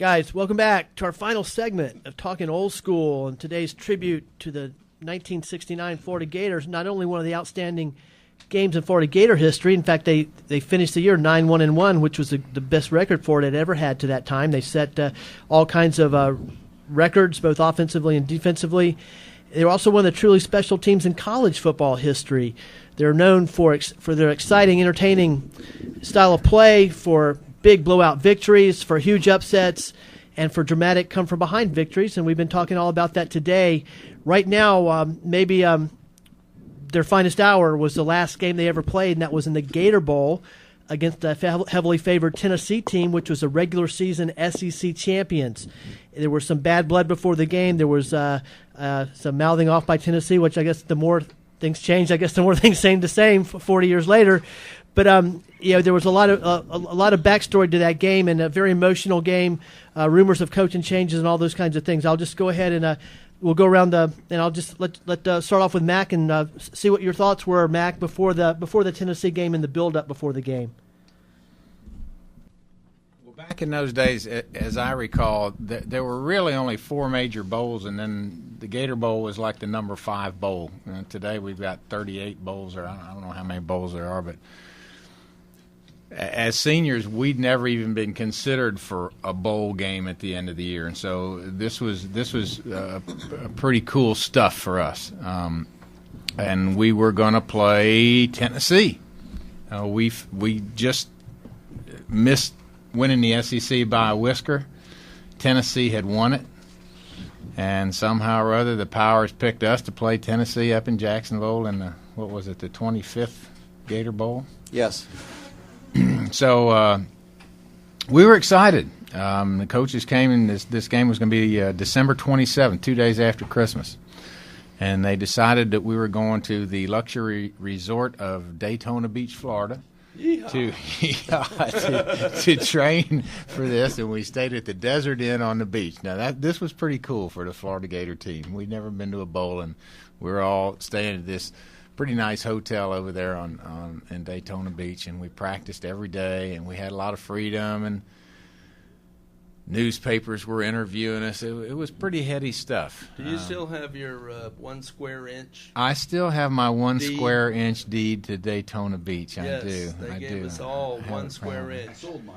Guys, welcome back to our final segment of Talking Old School and today's tribute to the 1969 Florida Gators. Not only one of the outstanding games in Florida Gator history. In fact, they finished the year 9-1-1, which was the best record Florida had ever had to that time. They set all kinds of records, both offensively and defensively. They were also one of the truly special teams in college football history. They're known for their exciting, entertaining style of play, for big blowout victories, for huge upsets, and for dramatic come-from-behind victories, and we've been talking all about that today. Right now, maybe their finest hour was the last game they ever played, and that was in the Gator Bowl against a heavily favored Tennessee team, which was a regular season SEC champions. There was some bad blood before the game. There was some mouthing off by Tennessee, which I guess the more things changed, I guess the more things stayed the same 40 years later. But there was a lot of backstory to that game, and a very emotional game. Rumors of coaching changes and all those kinds of things. I'll just go ahead and we'll go around and I'll just let start off with Mac and see what your thoughts were, Mac, before the Tennessee game and the build up before the game. Well, back in those days, as I recall, there were really only 4 major bowls, and then the Gator Bowl was like the number 5 bowl. And today we've got 38 bowls, or I don't know how many bowls there are, but as seniors, we'd never even been considered for a bowl game at the end of the year, and so this was pretty cool stuff for us. And we were going to play Tennessee. We just missed winning the SEC by a whisker. Tennessee had won it, and somehow or other the Powers picked us to play Tennessee up in Jacksonville in the 25th Gator Bowl? Yes. So we were excited. The coaches came, and this game was going to be December 27th, 2 days after Christmas. And they decided that we were going to the luxury resort of Daytona Beach, Florida, to train for this. And we stayed at the Desert Inn on the beach. Now, this was pretty cool for the Florida Gator team. We'd never been to a bowl, and we were all staying at this pretty nice hotel over there in Daytona Beach, and we practiced every day, and we had a lot of freedom, and newspapers were interviewing us. It was pretty heady stuff. Do you still have your 1 square inch? I still have my 1 square inch deed to Daytona Beach. Yes, I do. They gave us all 1 square inch. I sold mine.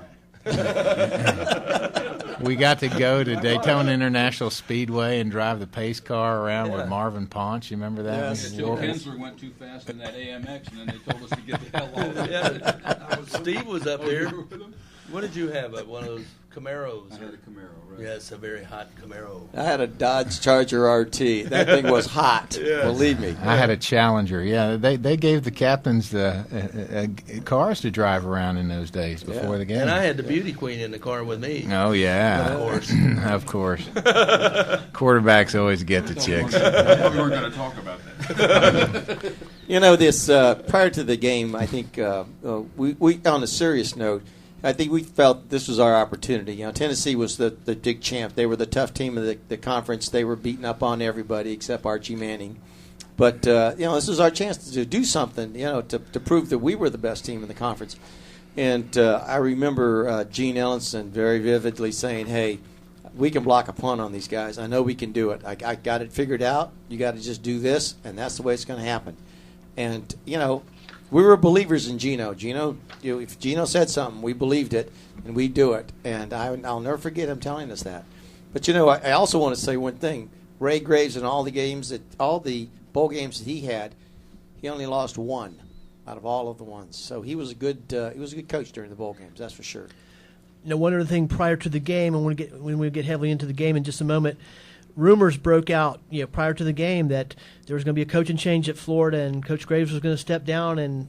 We got to go to Daytona International Speedway and drive the pace car around with Marvin Ponce. You remember that? Yes. Joe Kensler went too fast in that AMX, and then they told us to get the hell off. Yeah. Steve was up there. You were with him? What did you have? One of those Camaros? I had a Camaro, right? Yes, a very hot Camaro. I had a Dodge Charger RT. That thing was hot. Yes. Believe me. I had a Challenger. Yeah, they gave the captains the cars to drive around in those days before the game. And I had the beauty queen in the car with me. Oh yeah, Of course. of course. Quarterbacks always get the chicks. We weren't going to talk about that. You know, this prior to the game, I think we on a serious note, I think we felt this was our opportunity. You know, Tennessee was the big champ. They were the tough team of the conference. They were beating up on everybody except Archie Manning. But, this was our chance to do something, to prove that we were the best team in the conference. And I remember Gene Ellenson very vividly saying, hey, we can block a punt on these guys. I know we can do it. I got it figured out. You got to just do this, and that's the way it's going to happen. And, we were believers in Gino. Gino, if Gino said something, we believed it, and we do it. And I'll never forget him telling us that. But I also want to say one thing: Ray Graves in all the bowl games that he had, he only lost 1 out of all of the ones. So he was a good coach during the bowl games. That's for sure. One other thing prior to the game, and when we get heavily into the game in just a moment. Rumors broke out, prior to the game that there was going to be a coaching change at Florida, and Coach Graves was going to step down, and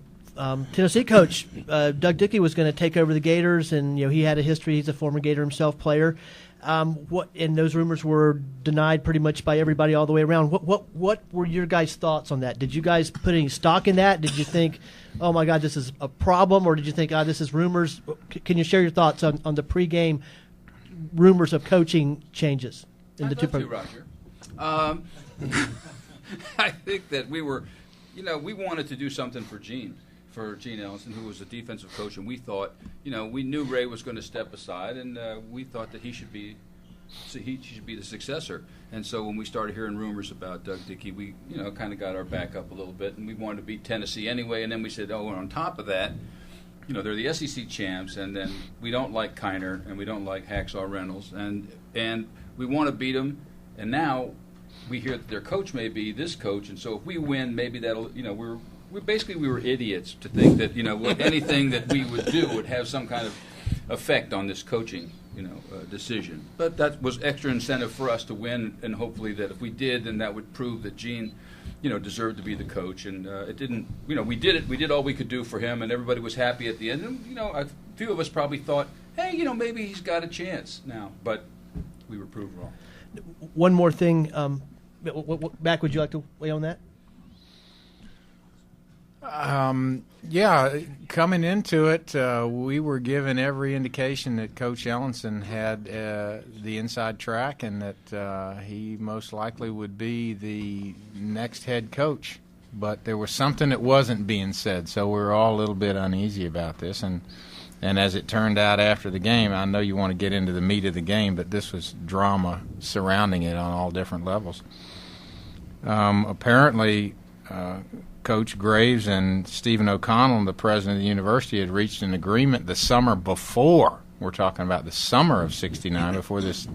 Tennessee coach Doug Dickey was going to take over the Gators, and he had a history. He's a former Gator himself, player. And those rumors were denied pretty much by everybody all the way around. What were your guys' thoughts on that? Did you guys put any stock in that? Did you think, oh my God, this is a problem, or did you think, this is rumors? Can you share your thoughts on the pregame rumors of coaching changes? I'd love to, Roger. I think that we were, we wanted to do something for Gene. for Gene Ellison, who was a defensive coach, and we thought, we knew Ray was going to step aside, and we thought that he should be the successor. And so when we started hearing rumors about Doug Dickey, we kind of got our back up a little bit, and we wanted to beat Tennessee anyway. And then we said, and on top of that, they're the SEC champs, and then we don't like Kiner and we don't like Hacksaw Reynolds, and we want to beat them. And now we hear that their coach may be this coach, and so if we win, maybe that'll we were idiots to think that anything that we would do would have some kind of effect on this coaching decision. But that was extra incentive for us to win, and hopefully that if we did, then that would prove that Gene deserved to be the coach. And it didn't. We did it. We did all we could do for him, and everybody was happy at the end. And a few of us probably thought, hey, maybe he's got a chance now, but we were proved wrong. One more thing, Mac, would you like to weigh on that? Yeah, coming into it, we were given every indication that Coach Ellison had the inside track and that he most likely would be the next head coach. But there was something that wasn't being said, so we were all a little bit uneasy about this. And as it turned out after the game, I know you want to get into the meat of the game, but this was drama surrounding it on all different levels. Apparently, Coach Graves and Stephen O'Connell, the president of the university, had reached an agreement the summer before. We're talking about the summer of '69, before this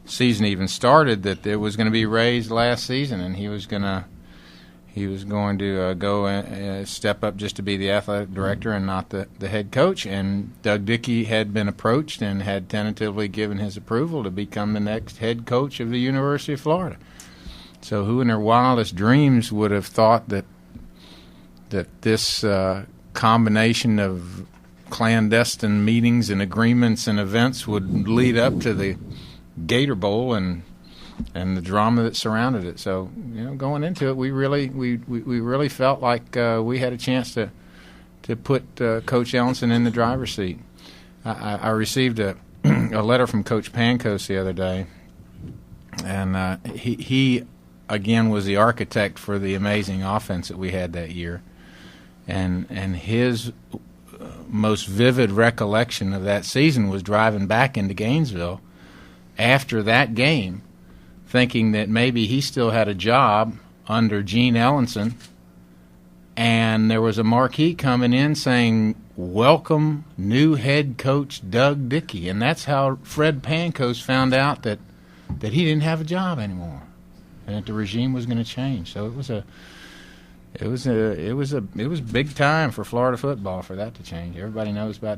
season even started, that it was going to be raised last season, and he was going to go and step up just to be the athletic director and not the head coach. And Doug Dickey had been approached and had tentatively given his approval to become the next head coach of the University of Florida. So who in their wildest dreams would have thought that this combination of clandestine meetings and agreements and events would lead up to the Gator Bowl and the drama that surrounded it. So going into it, we really felt like we had a chance to put Coach Ellison in the driver's seat. I received a letter from Coach Pankos the other day, and he again was the architect for the amazing offense that we had that year, and his most vivid recollection of that season was driving back into Gainesville after that game, thinking that maybe he still had a job under Gene Ellison, and there was a marquee coming in saying, "Welcome, new head coach Doug Dickey," and that's how Fred Pankos found out that he didn't have a job anymore, and that the regime was going to change. So it was big time for Florida football for that to change. Everybody knows about